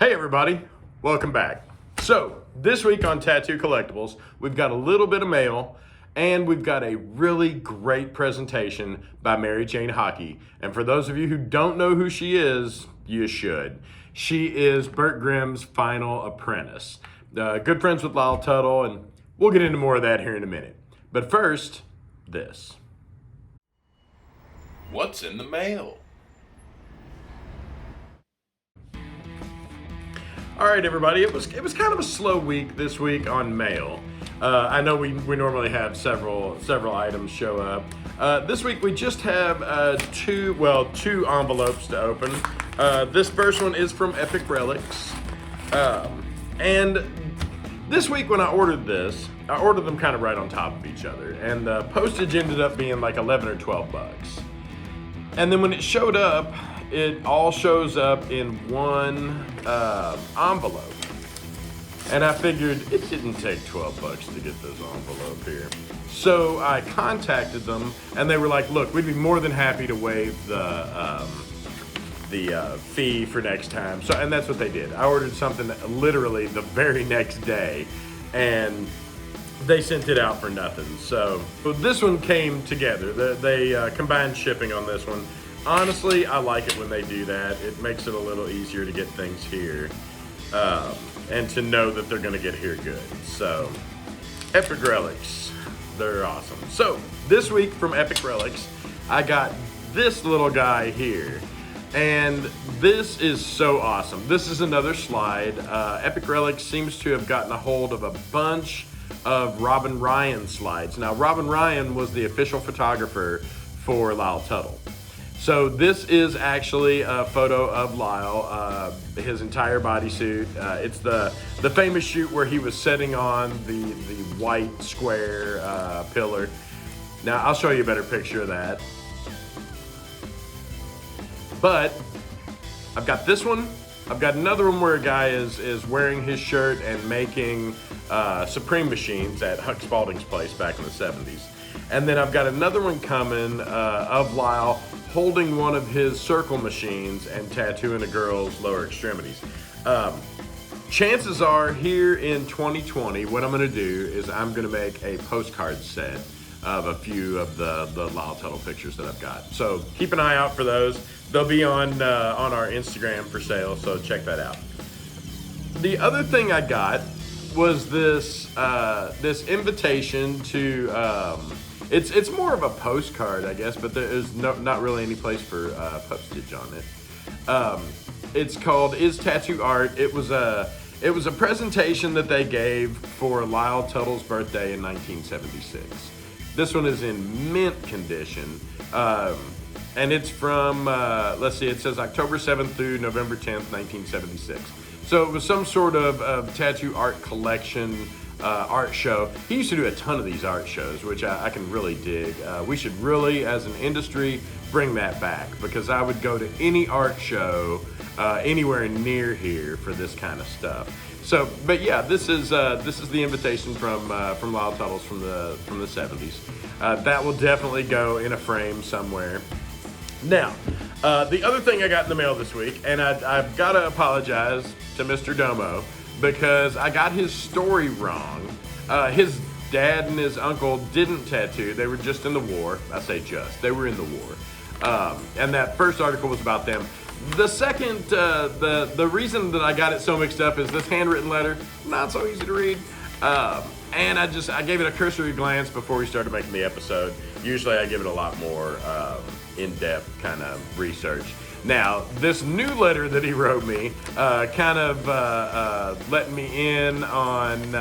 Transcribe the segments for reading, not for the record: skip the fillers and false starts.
Hey everybody, welcome back. So this week on Tattoo Collectables, we've got a little bit of mail and we've got a really great presentation by Mary Jane Haake. And for those of you who don't know who she is, you should. She is Bert Grimm's final apprentice. Good friends with Lyle Tuttle, and we'll get into more of that here in a minute. But first, this. What's in the mail? All right, everybody. It was kind of a slow week this week on mail. I know we normally have several items show up. This week we just have two envelopes to open. This first one is from Epic Relics, and this week when I ordered this, I ordered them kind of right on top of each other, and the postage ended up being like 11 or 12 bucks. And then when it showed up, it all shows up in one envelope. And I figured it didn't take 12 bucks to get this envelope here. So I contacted them and they were like, look, we'd be more than happy to waive the fee for next time. So, and that's what they did. I ordered something literally the very next day and they sent it out for nothing. So this one came together. They combined shipping on this one. Honestly, I like it when they do that. It makes it a little easier to get things here and to know that they're gonna get here good. So, Epic Relics, they're awesome. So, this week from Epic Relics, I got this little guy here. And this is so awesome. This is another slide. Epic Relics seems to have gotten a hold of a bunch of Robin Ryan slides. Now, Robin Ryan was the official photographer for Lyle Tuttle. So this is actually a photo of Lyle, his entire bodysuit. It's the famous shoot where he was sitting on the white square pillar. Now, I'll show you a better picture of that. But I've got this one. I've got another one where a guy is wearing his shirt and making Supreme machines at Huck Spalding's place back in the 70s. And then I've got another one coming of Lyle holding one of his circle machines and tattooing a girl's lower extremities. Chances are here in 2020, what I'm gonna do is I'm gonna make a postcard set of a few of the Lyle Tuttle pictures that I've got. So keep an eye out for those. They'll be on our Instagram for sale, so check that out. The other thing I got was this invitation to, it's more of a postcard, I guess, but there is not really any place for postage on it. It's called Is Tattoo Art. It was a presentation that they gave for Lyle Tuttle's birthday in 1976. This one is in mint condition, and it's from, let's see, it says October 7th through November 10th, 1976. So it was some sort of tattoo art collection art show. He used to do a ton of these art shows, which I can really dig. We should really, as an industry, bring that back, because I would go to any art show anywhere near here for this kind of stuff. So, but yeah, this is the invitation from Lyle Tuttle's from the 70s. That will definitely go in a frame somewhere. Now, the other thing I got in the mail this week, and I've got to apologize to Mr. Domo, because I got his story wrong. His dad and his uncle didn't tattoo. They were just in the war. I say just. They were in the war. And that first article was about them. The second, the reason that I got it so mixed up is this handwritten letter, not so easy to read. And I gave it a cursory glance before we started making the episode. Usually I give it a lot more in-depth kind of research. Now, this new letter that he wrote me kind of let me in on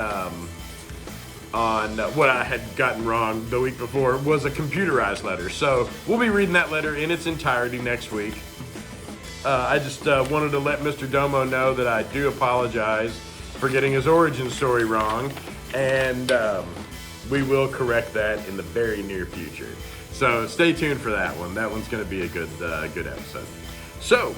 what I had gotten wrong the week before. Was a computerized letter. So we'll be reading that letter in its entirety next week. I just wanted to let Mr. Domo know that I do apologize for getting his origin story wrong, and we will correct that in the very near future. So stay tuned for that one. That one's going to be a good episode. So,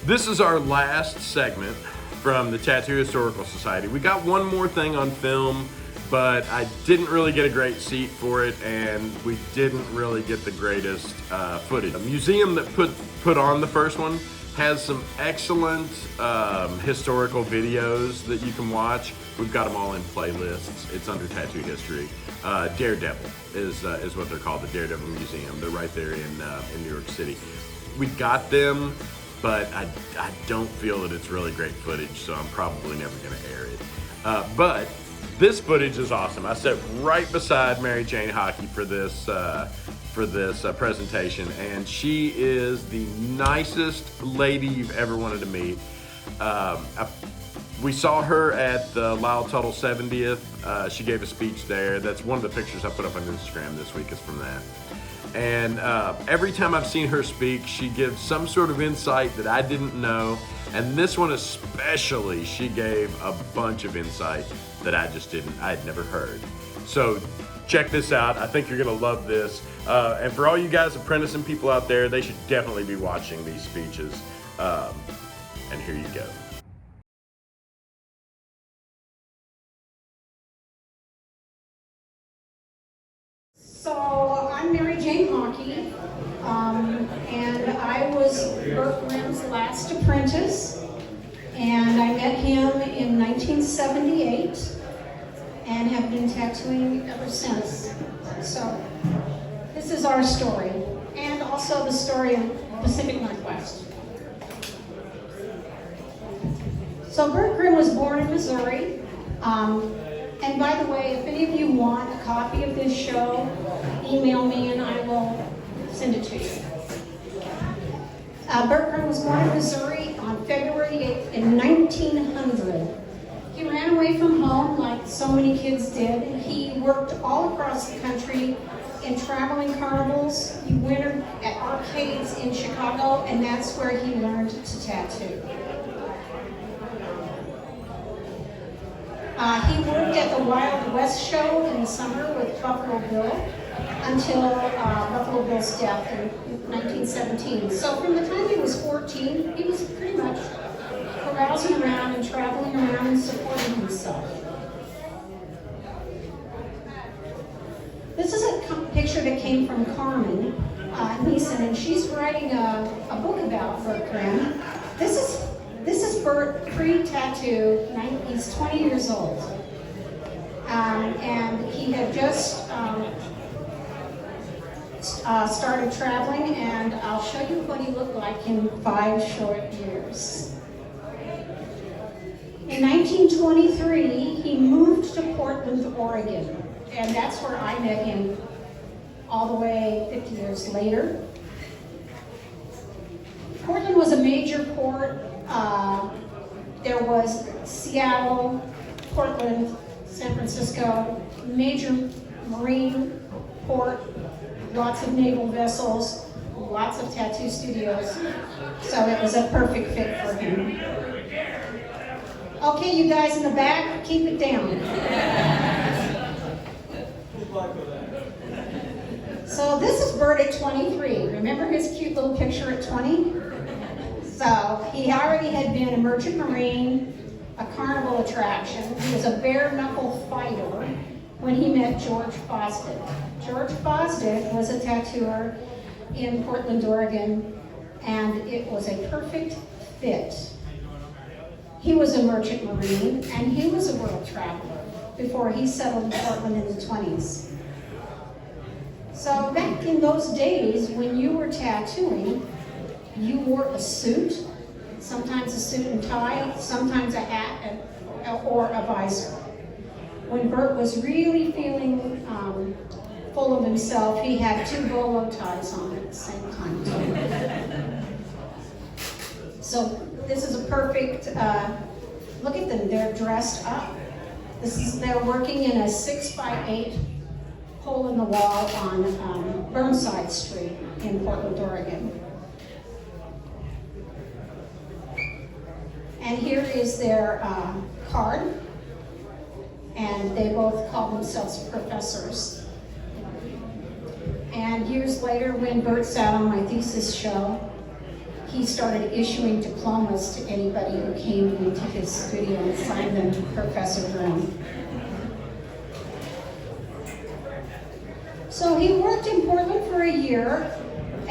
this is our last segment from the Tattoo Historical Society. We got one more thing on film, but I didn't really get a great seat for it, and we didn't really get the greatest footage. The museum that put on the first one Has some excellent historical videos that you can watch. We've got them all in playlists. It's under Tattoo History. Daredevil is what they're called, the Daredevil Museum. They're right there in New York City. We got them, but I don't feel that it's really great footage, so I'm probably never going to air it. But this footage is awesome. I sat right beside Mary Jane Haake for this presentation, and she is the nicest lady you've ever wanted to meet. We saw her at the Lyle Tuttle 70th. She gave a speech there. That's one of the pictures I put up on Instagram this week is from that. And every time I've seen her speak, she gives some sort of insight that I didn't know. And this one especially, she gave a bunch of insight that I had never heard. So check this out. I think you're gonna love this. And for all you guys apprenticing people out there, they should definitely be watching these speeches. And here you go. So I'm Mary Jane Haake, and I was Bert Grimm's last apprentice, and I met him in 1978 and have been tattooing ever since. So this is our story, and also the story of Pacific Northwest. So Bert Grimm was born in Missouri. And by the way, if any of you want a copy of this show, email me and I will send it to you. Bert Grimm was born in Missouri on February 8th in 1900. He ran away from home like so many kids did. He worked all across the country in traveling carnivals. He wintered at arcades in Chicago, and that's where he learned to tattoo. He worked at the Wild West show in the summer with Buffalo Bill until Buffalo Bill's death in 1917. So from the time he was 14, he was pretty much carousing around and traveling around and supporting himself. This is a picture that came from Carmen Neeson, and she's writing a book about Bert Grimm. This is Bert pre-tattoo. He's 20 years old. And he had just started traveling, and I'll show you what he looked like in 5 short years. In 1923, he moved to Portland, Oregon, and that's where I met him all the way 50 years later. Portland was a major port. There was Seattle, Portland, San Francisco, major marine port, lots of naval vessels, lots of tattoo studios. So it was a perfect fit for him. Okay, you guys in the back, keep it down. So this is Bert at 23. Remember his cute little picture at 20? So he already had been a merchant marine, a carnival attraction. He was a bare knuckle fighter when he met George Fosdick. George Fosdick was a tattooer in Portland, Oregon, and it was a perfect fit. He was a merchant marine, and he was a world traveler before he settled in Portland in the 20s. So back in those days, when you were tattooing, you wore a suit, sometimes a suit and tie, sometimes a hat or a visor. When Bert was really feeling full of himself, he had 2 bolo ties on at the same time too. So this is a perfect, look at them, they're dressed up. They're working in a 6x8 hole in the wall on Burnside Street in Portland, Oregon. And here is their card, and they both call themselves professors. And years later, when Bert sat on my thesis show, he started issuing diplomas to anybody who came into his studio and signed them Professor Grimm. So he worked in Portland for a year,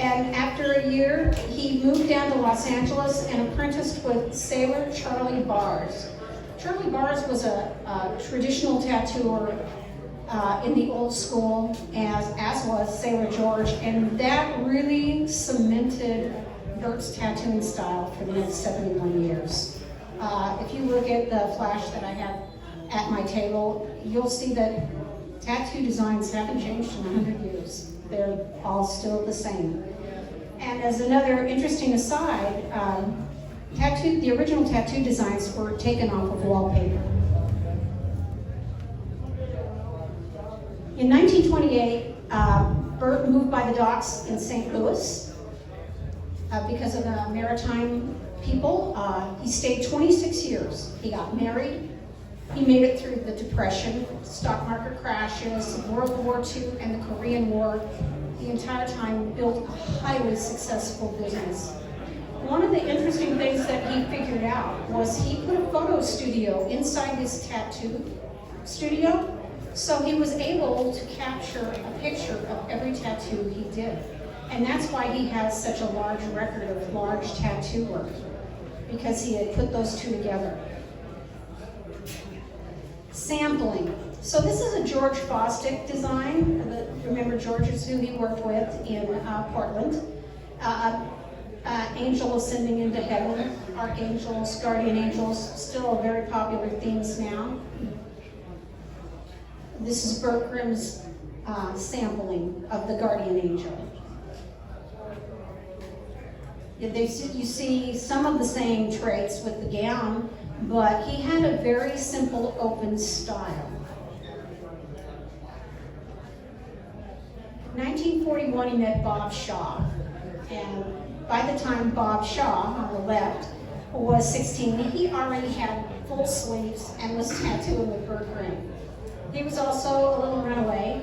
And after a year, he moved down to Los Angeles and apprenticed with sailor Charlie Bars. Charlie Bars was a traditional tattooer in the old school, as was Sailor George, and that really cemented Bert's tattooing style for the next 71 years. If you look at the flash that I have at my table, you'll see that tattoo designs haven't changed in 100 years. They're all still the same. And as another interesting aside, the original tattoo designs were taken off of wallpaper. In 1928, Burt moved by the docks in St. Louis because of the maritime people. He stayed 26 years. He got married. He made it through the Depression, stock market crashes, World War II, and the Korean War. The entire time built a highly successful business. One of the interesting things that he figured out was he put a photo studio inside his tattoo studio, so he was able to capture a picture of every tattoo he did. And that's why he has such a large record of large tattoo work, because he had put those two together. Sampling. So this is a George Fosdick design. Remember, George is who he worked with in Portland. Angel ascending into heaven, archangels, guardian angels, still very popular themes now. This is Bert Grimm's sampling of the guardian angel. You see some of the same traits with the gown, but he had a very simple, open style. 1941, he met Bob Shaw, and by the time Bob Shaw, on the left, was 16, he already had full sleeves and was tattooing with Bert Grimm. He was also a little runaway,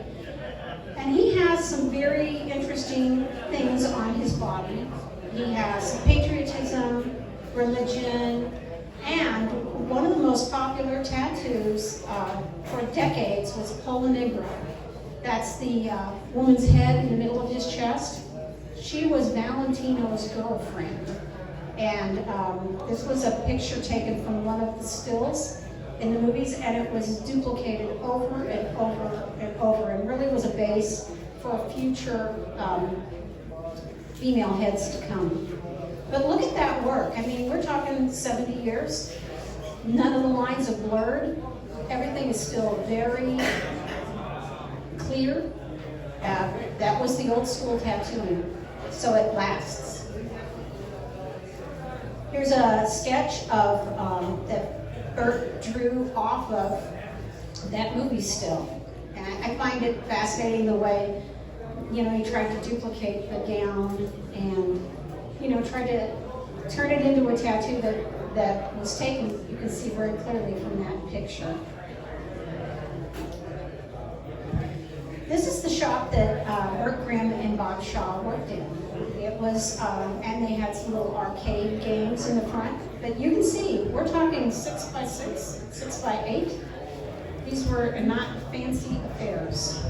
and he has some very interesting things on his body. He has patriotism, religion, and one of the most popular tattoos for decades was Pola Negra. That's the woman's head in the middle of his chest. She was Valentino's girlfriend. And this was a picture taken from one of the stills in the movies, and it was duplicated over and over and over, and really was a base for future female heads to come. But look at that work. I mean, we're talking 70 years. None of the lines are blurred. Everything is still very clear. That was the old school tattooing, so it lasts. Here's a sketch of that Bert drew off of that movie still. And I find it fascinating the way, he tried to duplicate the gown and, tried to turn it into a tattoo that was taken, you can see very clearly from that picture. This is the shop that Bert Grimm and Bob Shaw worked in. It was, and they had some little arcade games in the front. But you can see, we're talking 6x6, 6x8. These were not fancy affairs.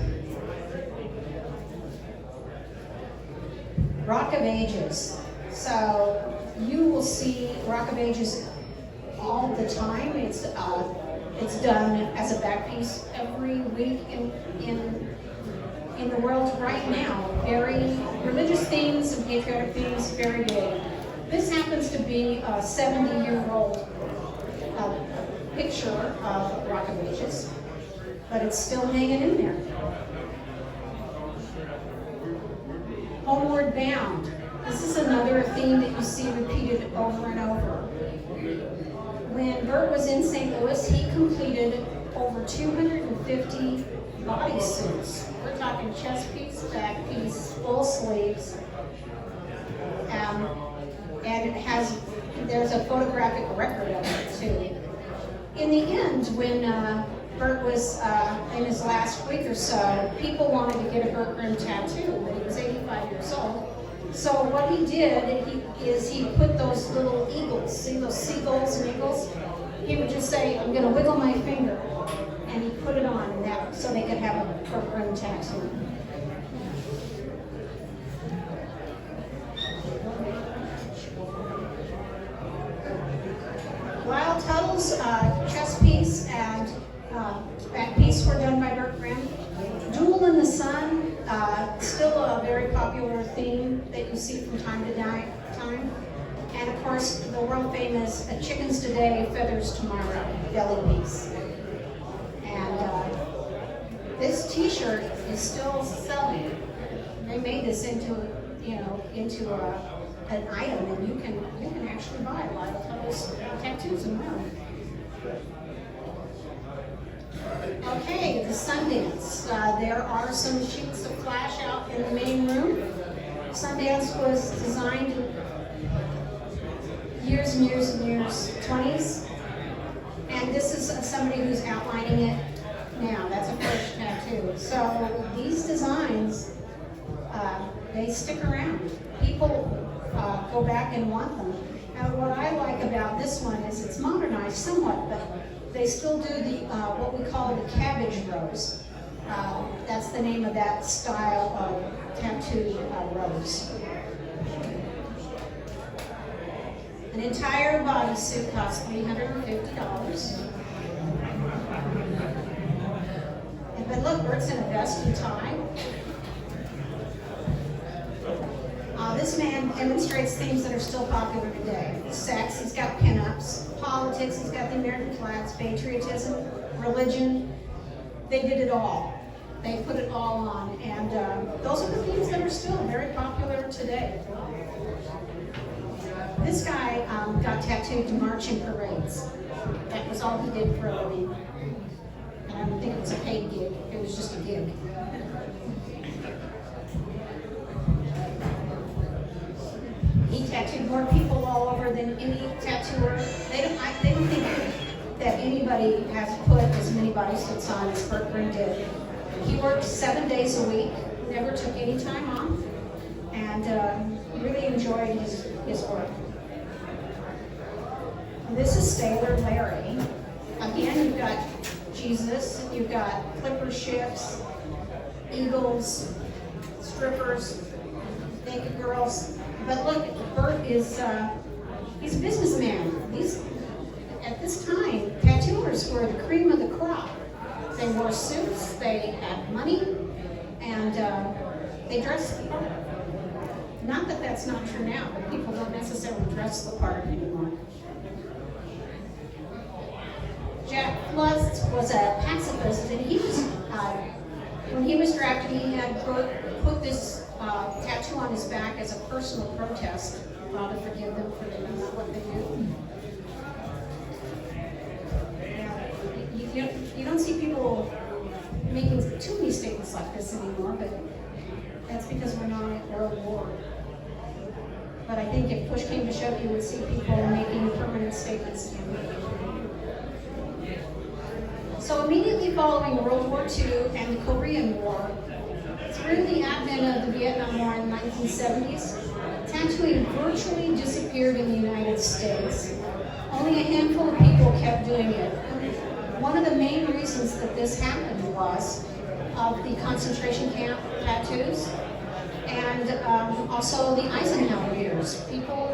Rock of Ages. So you will see Rock of Ages all the time. It's done as a back piece every week in the world right now. Very religious themes and patriotic themes, very big. This happens to be a 70-year-old picture of Rock of Ages, but it's still hanging in there. Homeward Bound. This is another theme that you see repeated over and over. When Bert was in St. Louis, he completed over 250 bodysuits. We're talking chest piece, back piece, full sleeves. And there's a photographic record of it too. In the end, when Bert was in his last week or so, people wanted to get a Bert Grimm tattoo, but he was 85 years old. So what he did is he put those little eagles, see those seagulls and eagles? He would just say, I'm gonna wiggle my finger, and he put it on, and that, so they could have a Bert Grimm tattoo. sun, still a very popular theme that you see from time to time. And of course, the world famous chickens today, feathers tomorrow, belly piece. And this t-shirt is still selling. They made this into an item, and you can actually buy a lot of those tattoos and more. Okay, the Sundance. There are some sheets of flash out in the main room. Sundance was designed years and years and years, 20s. And this is somebody who's outlining it now. That's a fresh tattoo. So these designs, they stick around. People go back and want them. Now what I like about this one is it's modernized somewhat, but they still do the what we call the cabbage rose. That's the name of that style of tattoo rose. An entire bodysuit costs $350. But look, Bert's in a vest and tie. This man demonstrates things that are still popular today. Sex, he's got pinups. Politics, he's got the American flags. Patriotism, religion. They did it all. They put it all on. And those are the themes that are still very popular today. This guy got tattooed to march in parades. That was all he did for a living. And I don't think it was a paid gig. It was just a gig. He tattooed more people all over than any tattooer. They don't think that anybody has put as many bodysuits on as Bert Grimm did. He worked 7 days a week, never took any time off, and really enjoyed his work. This is Sailor Larry. Again, you've got Jesus, you've got clipper ships, eagles, strippers, naked girls. But look, Bert is, he's a businessman. At this time, tattooers were the cream of the crop. They wore suits, they had money, and they dressed the part. Not that that's not true now, but people don't necessarily dress the part anymore. Jack Lust was a pacifist, and he was, when he was drafted, he had put this tattoo on his back as a personal protest. Father, forgive them for they know not what they do. You don't see people making too many statements like this anymore, but that's because we're not at World War. But I think if push came to shove, you would see people making permanent statements again. So immediately following World War II and the Korean War, through the advent of the Vietnam War in the 1970s, tattooing virtually disappeared in the United States. Only a handful of people kept doing it. One of the main reasons that this happened was of the concentration camp tattoos and also the Eisenhower years. People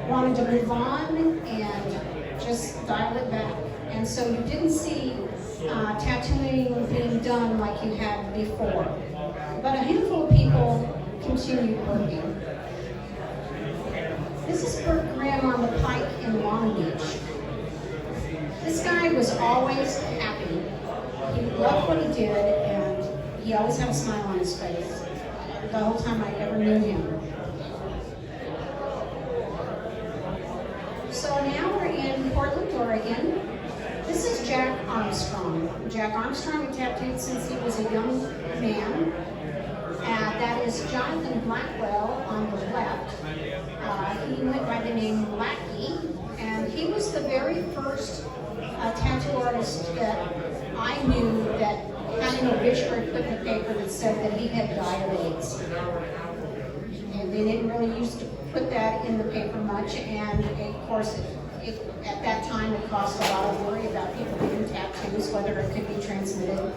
wanted to move on and just dial it back. And so you didn't see tattooing being done like you had before. But a handful of people continued working. This is Bert Grimm on the Pike in Long Beach. This guy was always happy. He loved what he did, and he always had a smile on his face the whole time I ever knew him. So now we're in Portland, Oregon. This is Jack Armstrong. Jack Armstrong had tattooed since he was a young man. That is Jonathan Blackwell on the left. He went by the name Blackie, and he was the very first tattoo artist that I knew that had an obituary put in the paper that said that he had died of AIDS. And they didn't really used to put that in the paper much, and of course, at that time it caused a lot of worry about people getting tattoos, whether it could be transmitted,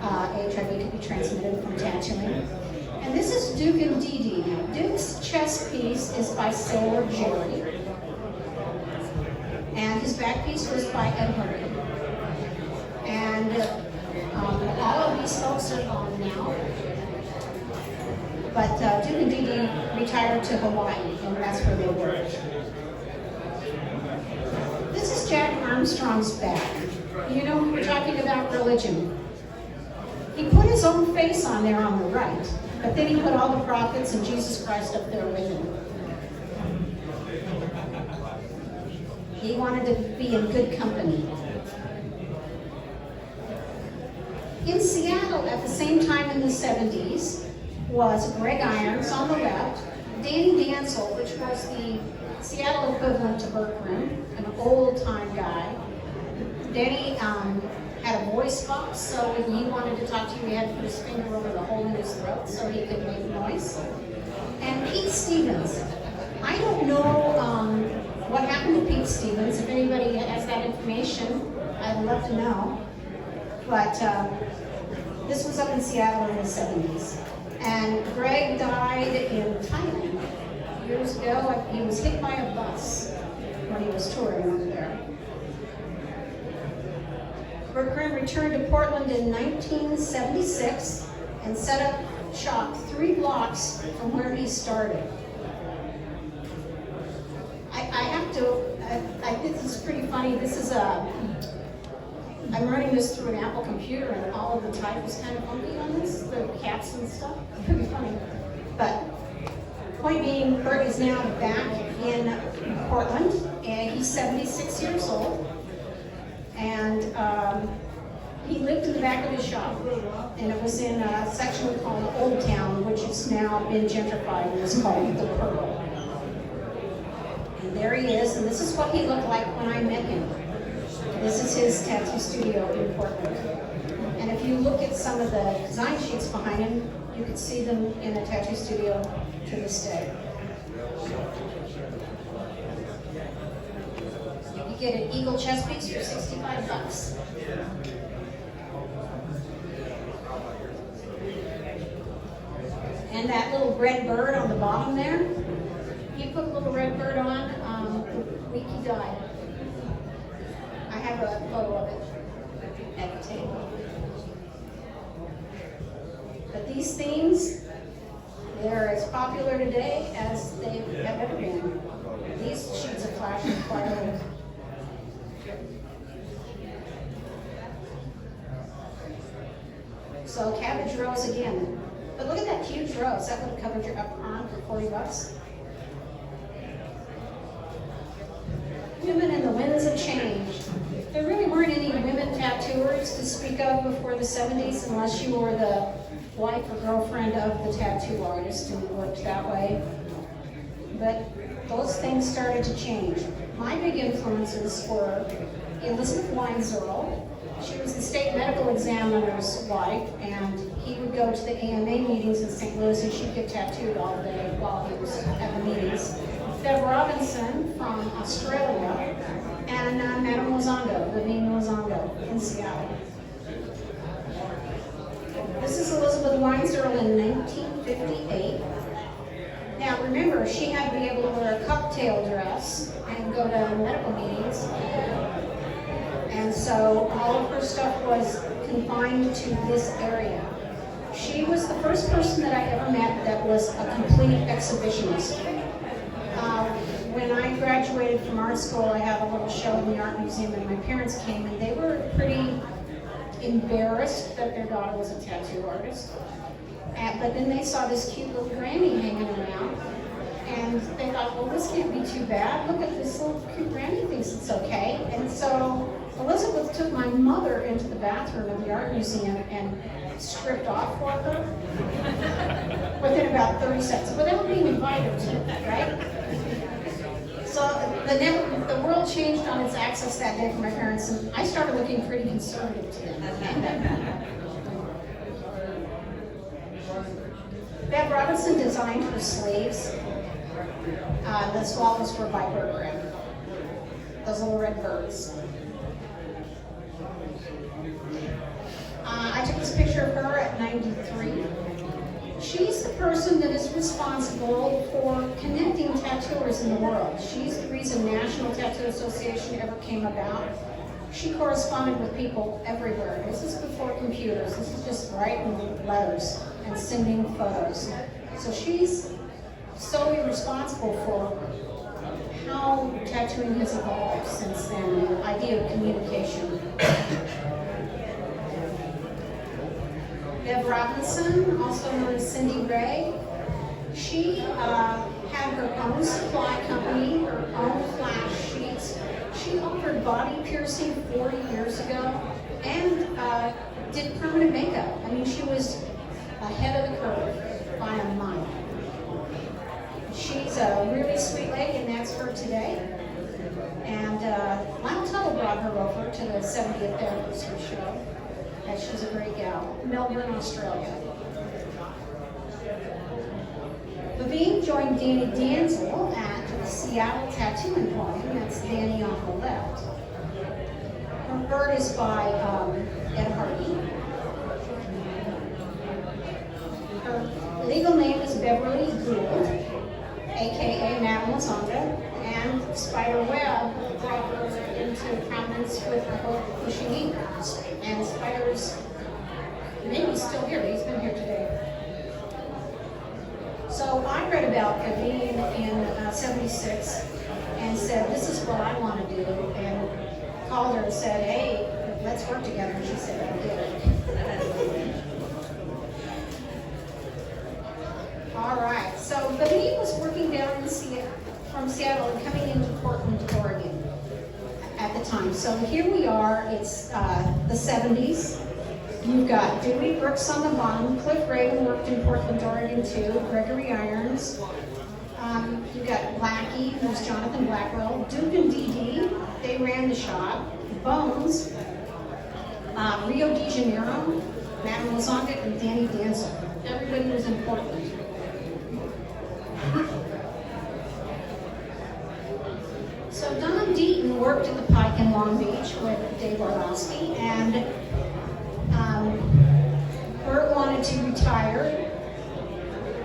HIV could be transmitted from tattooing. And this is Duke and Dee Dee. Now, Duke's chest piece is by Sailor Jerry, and his back piece was by Ed Hardy. And all of these folks are gone now. went to Hawaii, and that's where they were. This is Jack Armstrong's back. You know, we were talking about religion. He put his own face on there on the right, but then he put all the prophets and Jesus Christ up there with him. He wanted to be in good company. In Seattle, at the same time in the 70s, was Greg Irons on the left, Danny Dansel, which was the Seattle equivalent to Bert Grimm, an old-time guy. Danny had a voice box, so when he wanted to talk to you, he had to put his finger over the hole in his throat so he could make noise. And Pete Stevens. I don't know what happened to Pete Stevens. If anybody has that information, I'd love to know. But this was up in Seattle in the 70s. And Greg died in Thailand years ago. He was hit by a bus when he was touring over there. Bert Grimm returned to Portland in 1976 and set up shop 3 blocks from where he started. I think this is pretty funny. This is I'm running this through an Apple computer, and all of the type is kind of funky on this, the cats and stuff. Pretty funny. But point being, Bert is now back in Portland, and he's 76 years old. And he lived in the back of his shop, and it was in a section called Old Town, which has now been gentrified and is called the Pearl. And there he is, and this is what he looked like when I met him. This is his tattoo studio in Portland. And if you look at some of the design sheets behind him, you can see them in a tattoo studio to this day. You can get an eagle chest piece for $65. And that little red bird on the bottom there, he put a little red bird on the week he died. I have a photo of it at the table. But these things, they're as popular today as they have ever been. These sheets of flash are quite old. So cabbage rose again. But look at that huge rose. That would have covered your upper arm for $40. Women and the winds of change. There really weren't any women tattooers to speak of before the 70s unless you were the wife or girlfriend of the tattoo artist and it worked that way. But those things started to change. My big influences were Elizabeth Weinzierl. She was the state medical examiner's wife, and he would go to the AMA meetings in St. Louis and she'd get tattooed all day while he was at the meetings. Bev Robinson from Australia, and Madame Lozondo, Levine Lozondo in Seattle. This is Elizabeth Weinzierl in 1958. Now remember, she had to be able to wear a cocktail dress and go to medical meetings. And so all of her stuff was confined to this area. She was the first person that I ever met that was a complete exhibitionist. When I graduated from art school, I had a little show in the art museum, and my parents came, and they were pretty embarrassed that their daughter was a tattoo artist. But then they saw this cute little granny hanging around, and they thought, well, this can't be too bad. Look at this little cute granny thinks it's okay. And so Elizabeth took my mother into the bathroom of the art museum and stripped off for her within about 30 seconds, without being invited to, right? So the world changed on its axis that day for my parents, and I started looking pretty conservative to them. Bev Robinson designed her sleeves. The swallows were by Bert Grimm. Those little red birds. I took this picture of her at 93. She's the person that is responsible for connecting tattooers in the world. She's the reason National Tattoo Association ever came about. She corresponded with people everywhere. This is before computers. This is just writing letters and sending photos. So she's solely responsible for how tattooing has evolved since then, the idea of communication. Bev Robinson, also known as Cindy Ray, she had her own supply company, her own flash sheets. She offered body piercing 40 years ago and did permanent makeup. I mean, she was ahead of the curve by a mile. She's a really sweet lady, and that's her today. And Lionel Tuttle brought her over to the 70th anniversary show, and she's a great gal. Melbourne, Australia. Levine joined Danny Danzel at the Seattle Tattoo Emporium. That's Danny on the left. Her bird is by Ed Hardy. Her legal name is Beverly Gould, aka Madame Lasandra, and Spiderweb brought her into prominence with her book Pushing Eagles. And Spider's maybe still here. He's been here today. So I read about Levine in '76 and said, this is what I want to do, and called her and said, hey, let's work together. And she said, I did it. All right, so Levine was working down in from Seattle and coming into Portland, Oregon at the time. So here we are, it's the 70s. You've got Dewey Brooks on the bottom. Cliff Raven worked in Portland, Oregon too. Gregory Irons. You've got Blackie, who's Jonathan Blackwell. Duke and Dee Dee, they ran the shop. Bones, Rio de Janeiro, Madame Lasandra, and Danny Danzel. Everybody was in Portland. So Don Deaton worked at the Pike in Long Beach with Dave Orlowski, and Burt wanted to retire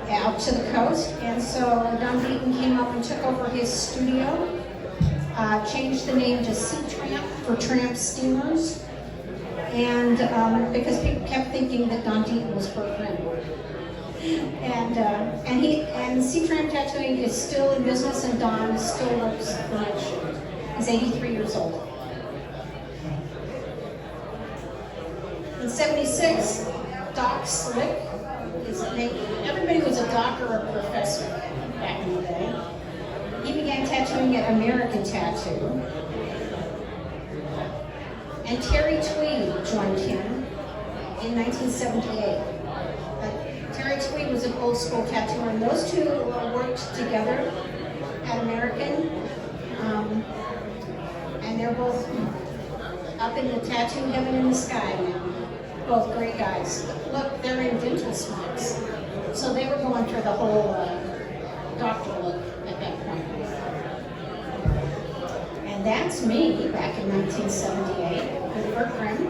out to the coast, and so Don Deaton came up and took over his studio, changed the name to Sea Tramp for Tramp Steamers, and because people kept thinking that Don Deaton was Bert Grimm. And Sea Tramp Tattooing is still in business, and Don still works the night shift. He's 83 years old. In '76, Doc Slick, everybody was a doctor or a professor back in the day. He began tattooing at American Tattoo. And Terry Tweed joined him in 1978. Terry Tweed was an old school tattooer, and those two worked together at American. And they're both up in the tattoo heaven in the sky now. Both great guys. Look, they're in dental smocks. So they were going for the whole doctor look at that point. And that's me back in 1978 with Bert Grimm.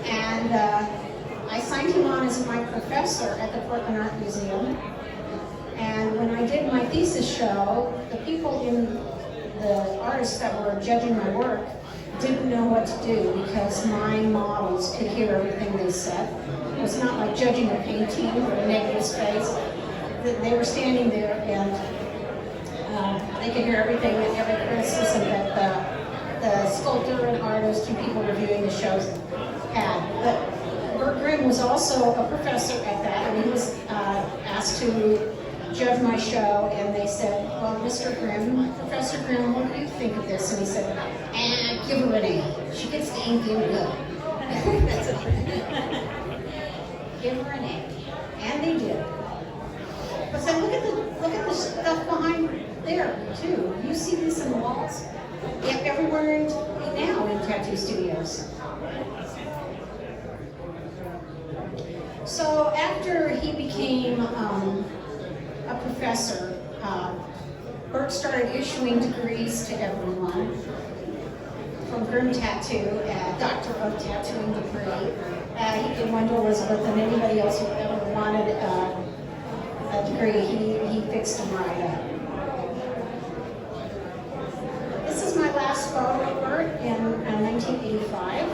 And I signed him on as my professor at the Portland Art Museum. And when I did my thesis show, the people the artists that were judging my work didn't know what to do because my models could hear everything they said. It was not like judging a painting or a negative space. They were standing there and they could hear everything, every criticism that the sculptor and artist and people reviewing the shows had. But Bert Grimm was also a professor at that, and he was asked to judge my show, and they said, well, Mr. Grimm, Professor Grimm, what do you think of this? And he said, give her an A. She gets the ink in good. Give her an A. And they did. But then look at the stuff behind there, too. You see this in the walls? Yeah, everywhere now in tattoo studios. So after he became a professor, Bert started issuing degrees to everyone, from Grimm Tattoo, Doctor of Tattooing degree. He did one to Elizabeth, and anybody else who ever wanted a degree, he fixed them right up. This is my last photo of Bert in 1985.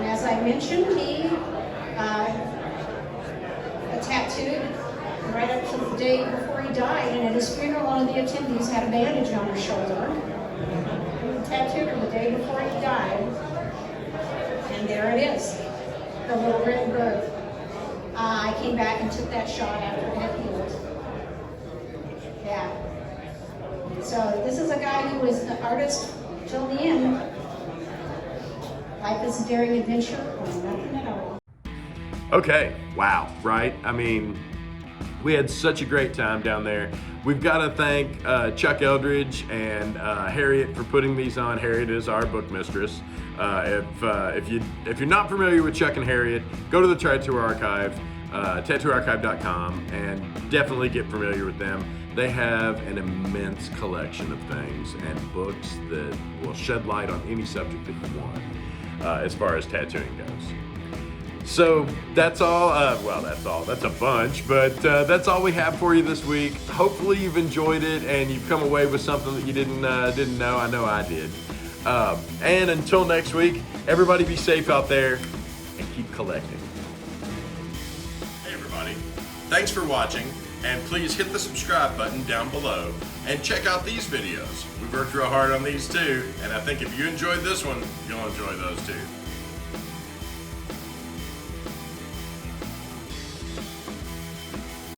As I mentioned, he tattooed right up to the day before he died, and at his funeral, one of the attendees had a bandage on her shoulder. He tattooed her the day before he died, and there it is, the little red bird. I came back and took that shot after it had healed. Yeah. So this is a guy who was the artist till the end. Life is a daring adventure or nothing at all. Okay, wow, right? I mean, we had such a great time down there. We've got to thank Chuck Eldridge and Harriet for putting these on. Harriet is our book mistress. If you're not familiar with Chuck and Harriet, go to the Tattoo Archive, tattooarchive.com, and definitely get familiar with them. They have an immense collection of things and books that will shed light on any subject that you want as far as tattooing goes. So that's all. That's a bunch, but that's all we have for you this week. Hopefully you've enjoyed it and you've come away with something that you didn't know. I know I did. And until next week, everybody be safe out there and keep collecting. Hey everybody, thanks for watching, and please hit the subscribe button down below and check out these videos. We've worked real hard on these too, and I think if you enjoyed this one, you'll enjoy those too.